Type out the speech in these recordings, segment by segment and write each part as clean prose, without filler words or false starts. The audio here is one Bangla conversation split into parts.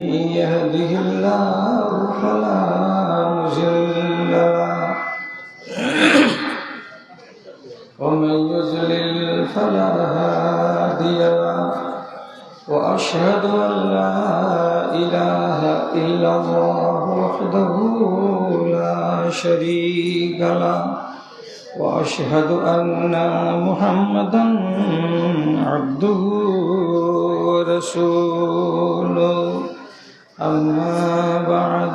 يهده الله فلا مضل له ومن يضلل فلا هادي له وأشهد أن لا إله إلا الله وحده لا شريك له وأشهد أن محمدا عبده ورسوله أما بعد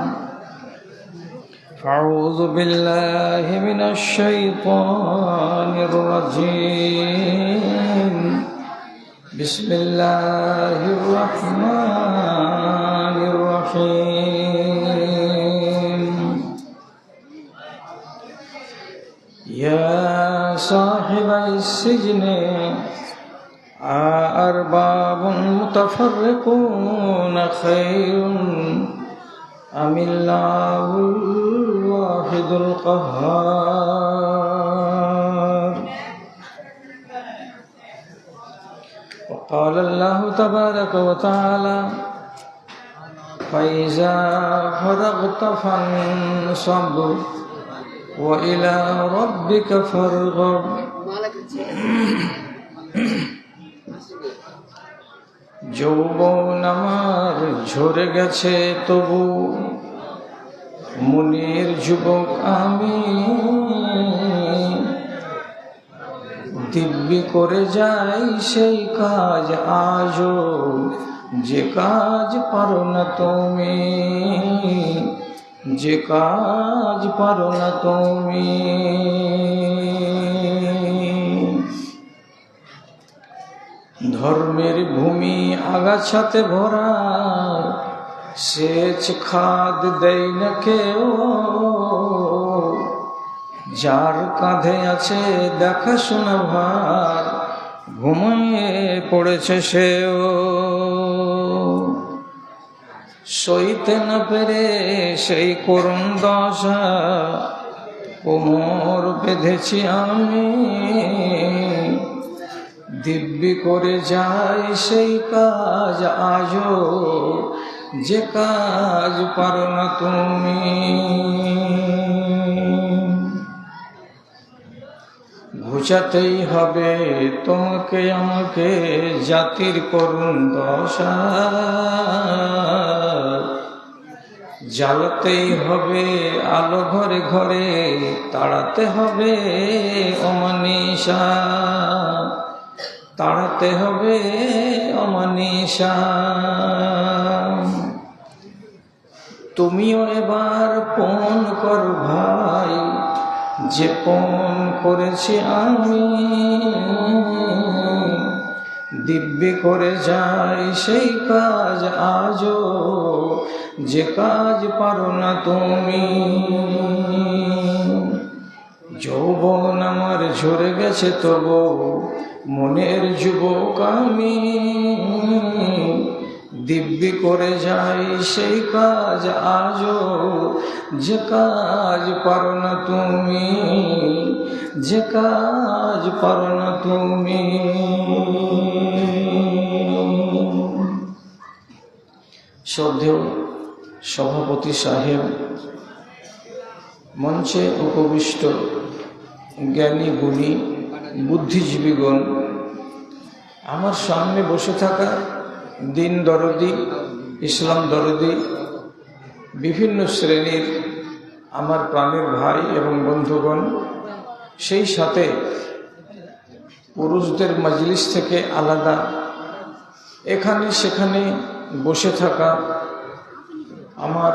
فأعوذ بالله من الشيطان الرجيم بسم الله الرحمن الرحيم يا صاحب السجن أأرباب متفرقون خير أم الله الواحد القهار وقال الله تبارك وتعالى فإذا فرغت فانصب وإلى ربك فارغب যৌবন আমার ঝরে গেছে তবু মুনির যুবক আমি দিব্যি করে যাই সেই কাজ আজও যে কাজ পারো না তুমি যে কাজ পারো না তুমি ধর্মের ভূমি আগাছাতে ভরা সেচ খাদ দেয় না কেউ যার কাঁধে আছে দেখাশোনা ভার ঘুমিয়ে পড়েছে সেও সইতে না পেরে সেই করুণ দশা কোমর বেঁধেছি আমি দিব্যি করে যাই সেই কাজ আজও যে কাজ পারো না তুমি ঘুচাতেই হবে তোমাকে আমাকে জাতির করুণ দশা জ্বালাতেই হবে আলো ঘরে ঘরে তাড়াতে হবে অমানিসা তাড়াতে হবে অমানিসা তুমিও এবার পণ কর ভাই যে পণ করেছি আমি দিব্যি করে যাই সেই কাজ আজও যে কাজ পারো না তুমি যৌবন আমার ঝরে গেছে তবু মনের যুবক আমি দিব্যি করে যাই সেই কাজ আজও যে কাজ পারো না তুমি যে কাজ পারো না তুমি শ্রদ্ধেয় সভাপতি সাহেব, মঞ্চে উপবিষ্ট জ্ঞানী গুণী বুদ্ধিজীবীগণ, আমার সামনে বসে থাকা দিন দরদি ইসলাম দরদি বিভিন্ন শ্রেণীর আমার প্রাণের ভাই এবং বন্ধুগণ, সেই সাথে পুরুষদের মজলিস থেকে আলাদা এখানে সেখানে বসে থাকা আমার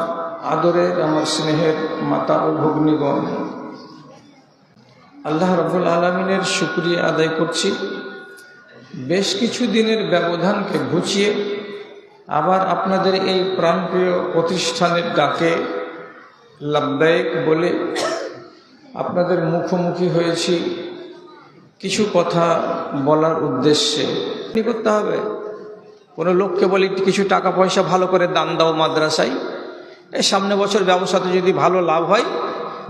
আদরের আমার স্নেহের মাতা ও ভগ্নীগণ, আল্লাহ রাব্বুল আলামিনের শুকরিয়া আদায় করছি। বেশ কিছু দিনের ব্যবধানকে ঘুচিয়ে আবার আপনাদের এই প্রাণপ্রিয় প্রতিষ্ঠানের ডাকে লাব্বাইক বলে আপনাদের মুখোমুখি হয়েছি কিছু কথা বলার উদ্দেশ্যে। কি করতে হবে? কোনো লোককে বলি কিছু টাকা পয়সা ভালো করে দান দাও মাদ্রাসায়, এই সামনে বছর ব্যবসাতে যদি ভালো লাভ হয়,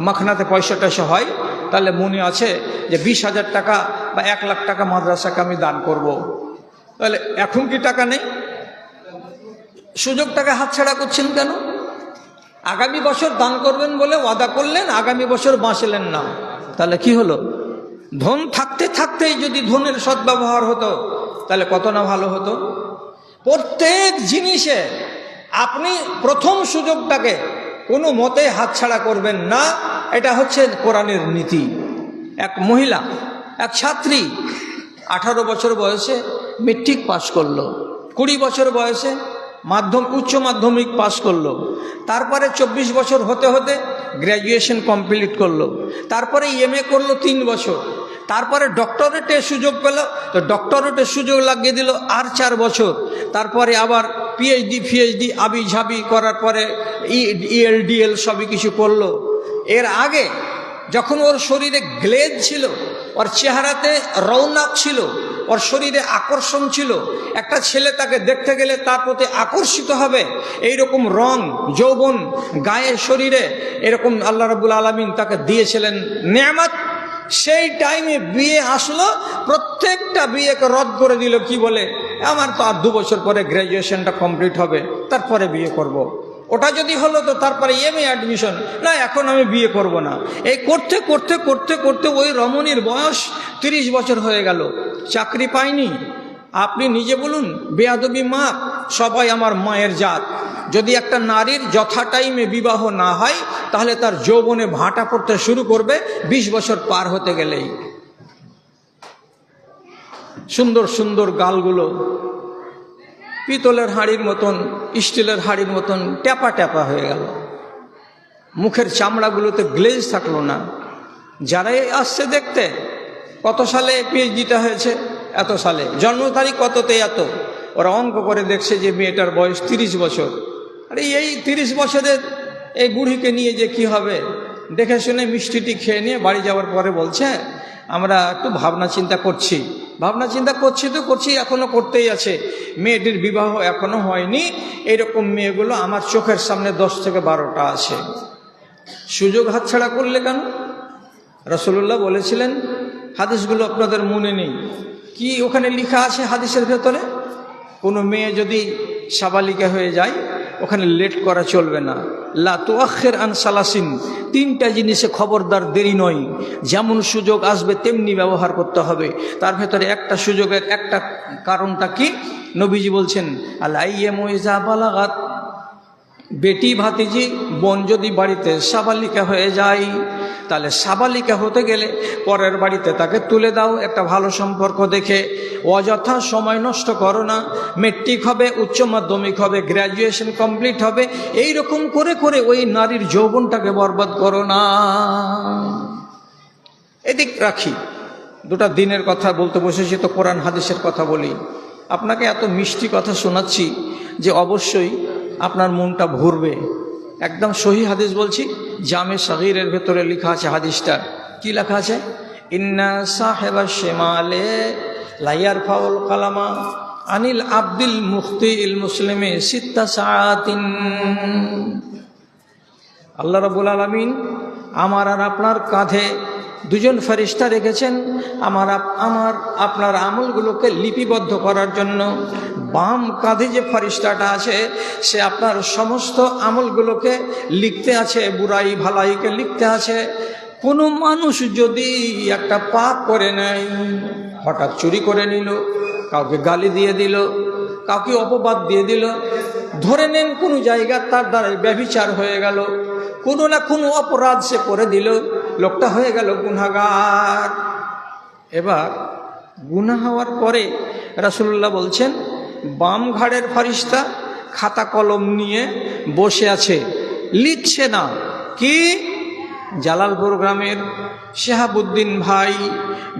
মাখনাতে পয়সা টয়সা হয়, তাহলে মনে আছে যে 20,000 টাকা বা 1 লাখ টাকা মাদ্রাসাকে আমি দান করব। তাহলে এখন কি টাকা নেই? সুযোগটাকে হাতছাড়া করছেন কেন? আগামী বছর দান করবেন বলে ওয়াদা করলেন, আগামী বছর বাঁচলেন না, তাহলে কি হলো? ধন থাকতে থাকতেই যদি ধনের সদ্ব্যবহার হতো তাহলে কত না ভালো হতো। প্রত্যেক জিনিসে আপনি প্রথম সুযোগটাকে কোনো মতে হাতছাড়া করবেন না, এটা হচ্ছে কোরআনের নীতি। এক মহিলা, এক ছাত্রী 18 বছর বয়সে মেট্রিক পাস করলো, 20 বছর বয়সে উচ্চ মাধ্যমিক পাস করলো, তারপরে 24 বছর হতে হতে গ্র্যাজুয়েশন কমপ্লিট করলো, তারপরে এমএ করলো 3 বছর, তারপরে ডক্টরেটের সুযোগ পেল, তো ডক্টরেটের সুযোগ লাগিয়ে দিল আর 4 বছর, তারপরে আবার পিএইচডি আবি ঝাবি করার পরে ইএলডিএল সবই কিছু করলো। এর আগে যখন ওর শরীরে গ্লেজ ছিল, ওর চেহারাতে রৌনক ছিল, ওর শরীরে আকর্ষণ ছিল, একটা ছেলে তাকে দেখতে গেলে তার প্রতি আকর্ষিত হবে, এইরকম রং যৌবন গায়ে শরীরে এরকম আল্লাহ রাব্বুল আলামিন তাকে দিয়েছিলেন নেয়ামত। সেই টাইমে বিয়ে আসলো, প্রত্যেকটা বিয়েকে রদ করে দিল। কি বলে, আমার তো আর 2 বছর পরে গ্র্যাজুয়েশনটা কমপ্লিট হবে, তারপরে বিয়ে করব। ওটা যদি হলো তো তারপরে এমএ অ্যাডমিশন, না এখন আমি বিয়ে করব না। এই করতে করতে করতে করতে ওই রমণীর বয়স 30 বছর হয়ে গেল, চাকরি পায়নি। আপনি নিজে বলুন, বেয়াদবি মা, সবাই আমার মায়ের জাত। যদি একটা নারীর যথা টাইমে বিবাহ না হয় তাহলে তার যৌবনে ভাটা পড়তে শুরু করবে 20 বছর পার হতে গেলেই। সুন্দর সুন্দর গালগুলো পিতলের হাঁড়ির মতন, স্টিলের হাঁড়ির মতন ট্যাপা ট্যাপা হয়ে গেল, মুখের চামড়াগুলোতে গ্লেজ থাকলো না। যারাই আসছে দেখতে, কত সালে পিএইচডিটা হয়েছে, এত সালে, জন্ম তারিখ কততে এত, ওরা অঙ্ক করে দেখছে যে মেয়েটার বয়স 30 বছর। আরে এই 30 বছরের এই বুড়িকে নিয়ে যে কি হবে, দেখে শুনে মিষ্টিটি খেয়ে নিয়ে বাড়ি যাওয়ার পরে বলছে, আমরা একটু ভাবনা চিন্তা করছি। ভাবনা চিন্তা করছি তো করছি, এখনো করতেই আছে, মেয়েটির বিবাহ এখনো হয়নি। এইরকম মেয়েগুলো আমার চোখের সামনে 10 থেকে 12টা আছে। সুযোগ হাতছাড়া করলে কেন? রাসূলুল্লাহ বলেছিলেন, হাদিসগুলো আপনাদের মনে নেই কি, ওখানে লেখা আছে হাদিসের ভেতরে, কোনো মেয়ে যদি সাবালিকা হয়ে যায় ওখানে লেট করা চলবে না। লা তুআখির আন সালাসিন, 3টা জিনিসে খবরদার দেরি নয়। যেমন সুযোগ আসবে তেমনি ব্যবহার করতে হবে। তার ভেতরে একটা সুযোগের একটা কারণটা কি, নবীজি বলছেন, আল আইয়ামু ইযা বালাগাত, বেটি ভাতিজি বোন যদি বাড়িতে সাবালিকা হয়ে যায়, তাহলে সাবালিকা হতে গেলে পরের বাড়িতে তাকে তুলে দাও একটা ভালো সম্পর্ক দেখে। অযথা সময় নষ্ট করো না। মেট্রিক হবে, উচ্চ মাধ্যমিক হবে, গ্র্যাজুয়েশন কমপ্লিট হবে, এই রকম করে করে ওই নারীর যৌবনটাকে বরবাদ করো না। এদিক রাখি, 2টা দিনের কথা বলতে বসেছি তো কোরআন হাদিসের কথা বলি। আপনাকে এত মিষ্টি কথা শোনাচ্ছি যে অবশ্যই আপনার মনটা ভরবে। একদম সহি হাদিস বলছি, জামে সগীরের ভেতরে লেখা আছে হাদিসটা। কি লেখা আছে? ইন্না সাহেবা শিমালে লা ইয়ারফাউল কালামা আনিল আব্দিল মুখতিল মুসলিমে 6 সাআতিন। আল্লাহ রাব্বুল আলামিন আমার আর আপনার কাঁধে 2জন ফেরেশতা রেখেছেন, আপনার আমলগুলোকে লিপিবদ্ধ করার জন্য। বাম কাঁধে যে ফেরেশতাটা আছে সে আপনার সমস্ত আমলগুলোকে লিখতে আছে, বুরাই ভালাইকে লিখতে আছে। কোনো মানুষ যদি একটা পাপ করে নেয়, হঠাৎ চুরি করে নিল, কাউকে গালি দিয়ে দিল, কাউকে অপবাদ দিয়ে দিল, ধরে নেন কোনো জায়গা তার দ্বারা ব্যভিচার হয়ে গেল, কোনো না কোনো অপরাধ সে করে দিল, লোকটা হয়ে গেল গুনাহগার। এবার গুনাহ হওয়ার পরে রাসূলুল্লাহ বলছেন, বাম ঘাড়ের ফেরেশতা খাতা কলম নিয়ে বসে আছে, লিখছে না। কি? জালালপুর গ্রামের শেহাবুদ্দিন ভাই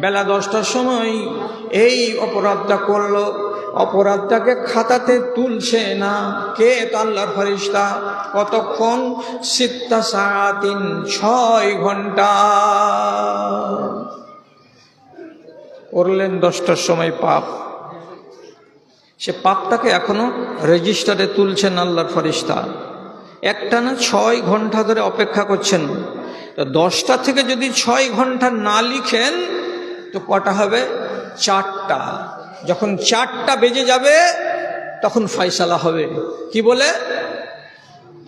বেলা 10টার সময় এই অপরাধটা করলো, অপরাধটাকে খাতাতে তুলছে না। কে? তো আল্লাহর ফেরেশতা। কতক্ষণ? 6 সাআতিন, 6 ঘন্টা। করলেন 10টার সময় পাপ, সে পাপটাকে এখনো রেজিস্টারে তুলছেন আল্লাহর ফেরেশতা। একটানা 6 ঘন্টা ধরে অপেক্ষা করছেন। তো 10টা থেকে যদি 6 ঘন্টা না লিখেন তো কটা হবে? 4টা। যখন 4টা বেজে যাবে তখন ফয়সালা হবে। কি বলে?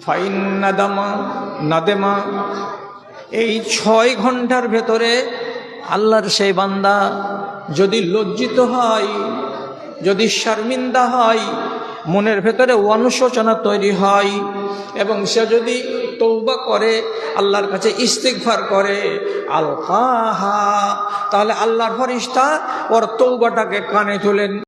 ফাইন নাদামা নাদেমা, এই 6 ঘন্টার ভেতরে আল্লাহর সেই বান্দা যদি লজ্জিত হয়, যদি শর্মিন্দা হয়, মনের ভেতরে অনুশোচনা তৈরি হয়, এবং সে যদি তওবা করে, আল্লাহর কাছে ইস্তিগফার করে, আলকাহা, তাহলে আল্লাহর ফেরেশতা ওর তওবাটাকে কানে তোলেন।